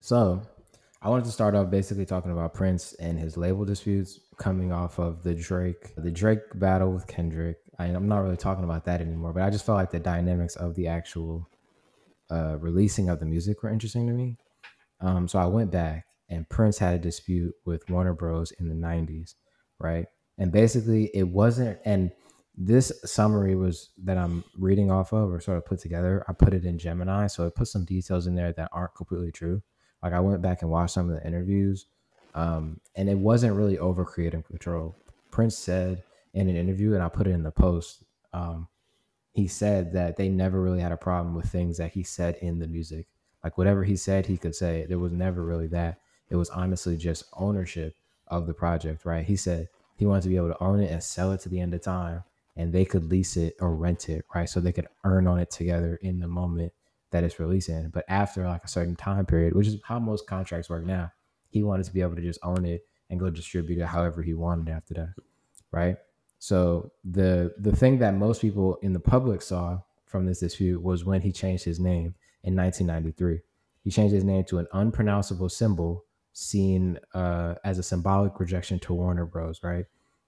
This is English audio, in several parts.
So I wanted to start off basically talking about Prince and his label disputes coming off of the Drake battle with Kendrick. I'm not really talking about that anymore, but I just felt like the dynamics of the actual releasing of the music were interesting to me. So I went back, and Prince had a dispute with Warner Bros. In the '90s, right? And basically, it wasn't. And this summary was that I'm reading off of, or sort of put together. I put it in Gemini, so it put some details in there that aren't completely true. Like I went back and watched some of the interviews, and it wasn't really over creative control. Prince said in an interview, and I put it in the post. He said that they never really had a problem with things that he said in the music. Like whatever he said, he could say. There was never really that. It was honestly just ownership of the project, right? He said he wanted to be able to own it and sell it to the end of time, and they could lease it or rent it, right? So they could earn on it together in the moment that it's releasing. But after like a certain time period, which is how most contracts work now, he wanted to be able to just own it and go distribute it however he wanted after that, right? So the thing that most people in the public saw from this dispute was when he changed his name in 1993. He changed his name to an unpronounceable symbol seen as a symbolic rejection to Warner Bros. Right?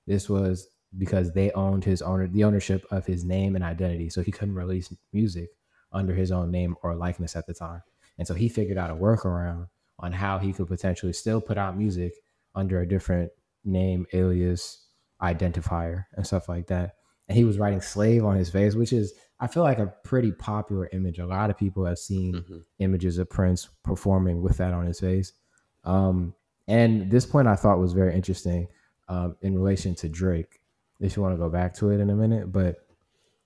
This was because they owned the ownership of his name and identity, so he couldn't release music under his own name or likeness at the time. And so he figured out a workaround on how he could potentially still put out music under a different name, alias, identifier and stuff like that. And he was writing slave on his face, which is, I feel like, a pretty popular image. A lot of people have seen Mm-hmm. images of Prince performing with that on his face. And this point I thought was very interesting in relation to Drake, if you want to go back to it in a minute. But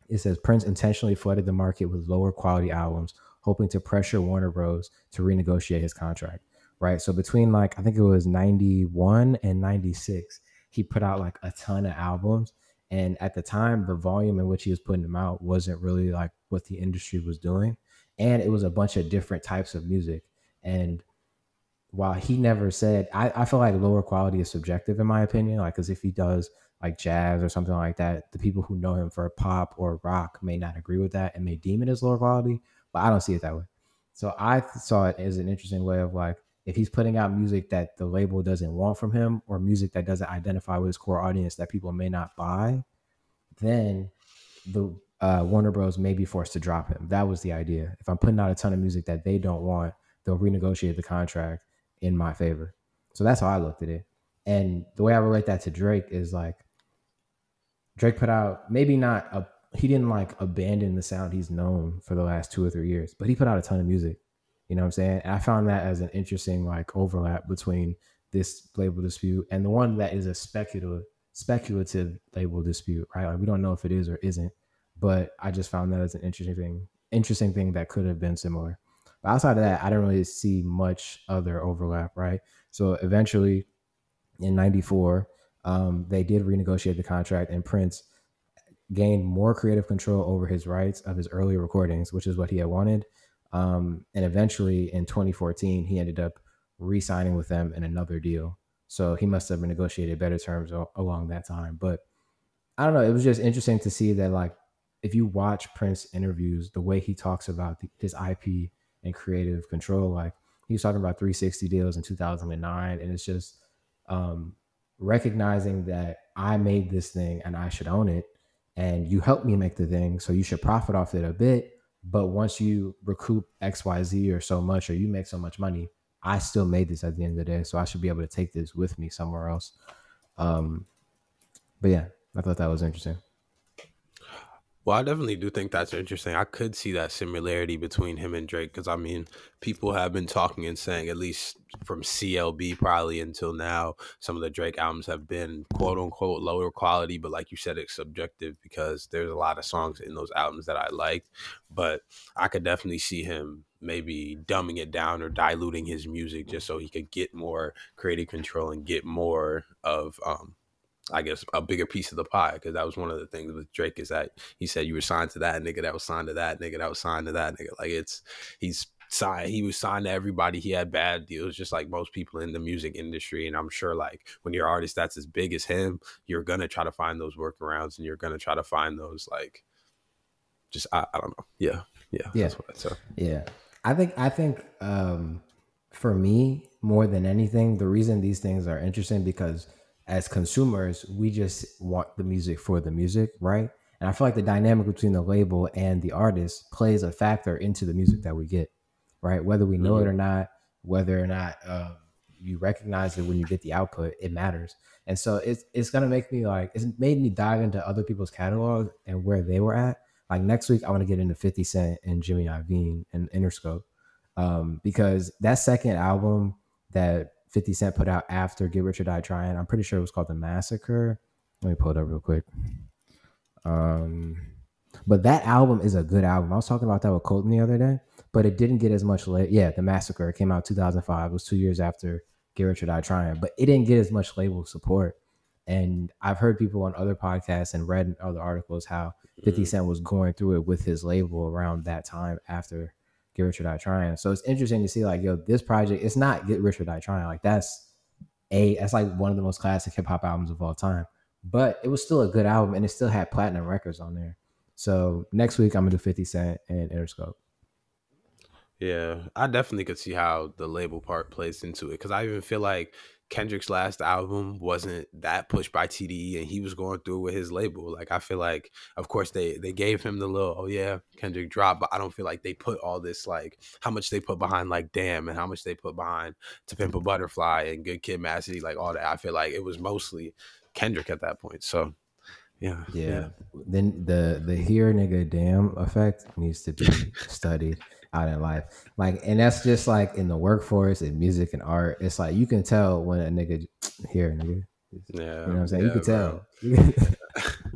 it says Prince intentionally flooded the market with lower quality albums, hoping to pressure Warner Bros. To renegotiate his contract. Right. So between like, I think it was 91 and 96, he put out like a ton of albums. And at the time, the volume in which he was putting them out wasn't really like what the industry was doing. And it was a bunch of different types of music. And while he never said, I feel like lower quality is subjective in my opinion. Like, because if he does like jazz or something like that, the people who know him for pop or rock may not agree with that and may deem it as lower quality, but I don't see it that way. So I saw it as an interesting way of like, if he's putting out music that the label doesn't want from him or music that doesn't identify with his core audience that people may not buy, then the Warner Bros. May be forced to drop him. That was the idea. If I'm putting out a ton of music that they don't want, they'll renegotiate the contract in my favor. So that's how I looked at it. And the way I relate that to Drake is like Drake put out maybe not a he didn't like abandon the sound he's known for the last 2 or 3 years, but he put out a ton of music. You know what I'm saying? And I found that as an interesting like overlap between this label dispute and the one that is a speculative label dispute, right? Like we don't know if it is or isn't, but I just found that as an interesting thing that could have been similar. But outside of that, I don't really see much other overlap, right? So eventually in 94, they did renegotiate the contract, and Prince gained more creative control over his rights of his earlier recordings, which is what he had wanted. And eventually in 2014, he ended up re signing with them in another deal. So he must have negotiated better terms along that time. But I don't know. It was just interesting to see that, like, if you watch Prince interviews, the way he talks about his IP and creative control, like he was talking about 360 deals in 2009, and it's just um, recognizing that I made this thing and I should own it, and you helped me make the thing, so you should profit off it a bit. But once you recoup X, Y, Z or so much, or you make so much money, I still made this at the end of the day, so I should be able to take this with me somewhere else. Um, but yeah, I thought that was interesting. Well, I definitely do think that's interesting. I could see that similarity between him and Drake because, I mean, people have been talking and saying, at least from CLB probably until now, some of the Drake albums have been quote unquote lower quality. But like you said, it's subjective because there's a lot of songs in those albums that I liked. But I could definitely see him maybe dumbing it down or diluting his music just so he could get more creative control and get more of, I guess, a bigger piece of the pie, because that was one of the things with Drake is that he said you were signed to that nigga that was signed to that nigga that was signed to that nigga. Like he was signed to everybody. He had bad deals just like most people in the music industry. And I'm sure like when you're an artist that's as big as him, you're gonna try to find those workarounds and you're gonna try to find those like just I don't know. Yeah. Yeah. Yeah, That's what I said. yeah. I think For me, more than anything, the reason these things are interesting because as consumers, we just want the music for the music, right? And I feel like the dynamic between the label and the artist plays a factor into the music that we get, right? Whether we know it Hmm. or not, whether or not you recognize it when you get the output, it matters. And so it's gonna make me like it's made me dive into other people's catalogs and where they were at. Like next week, I want to get into 50 Cent and Jimmy Iovine and Interscope, because that second album that 50 Cent put out after Get Rich or Die Trying, I'm pretty sure it was called The Massacre. Let me pull it up real quick. Um, but that album is a good album. I was talking about that with Colton the other day, but it didn't get as much. Yeah, The Massacre, it came out 2005. It was 2 years after Get Rich or Die Trying, but it didn't get as much label support. And I've heard people on other podcasts and read in other articles how 50 Hmm. Cent was going through it with his label around that time after Get Rich or Die Trying. So it's interesting to see like, yo, this project, it's not Get Rich or Die Trying. Like that's like one of the most classic hip hop albums of all time. But it was still a good album and it still had platinum records on there. So next week I'm gonna do 50 Cent and Interscope. Yeah, I definitely could see how the label part plays into it because I even feel like Kendrick's last album wasn't that pushed by TDE, and he was going through with his label. Like I feel like, of course, they gave him the little, oh yeah, Kendrick drop, but I don't feel like they put all this like how much they put behind like Damn and how much they put behind To Pimp a Butterfly and Good Kid, Mad City, like all that. I feel like it was mostly Kendrick at that point. So yeah, Yeah. yeah. Then the here nigga damn effect needs to be studied out in life. Like, and that's just like in the workforce and music and art. It's like you can tell when a nigga here nigga. You know what Yeah, I'm saying? You yeah, can bro. tell.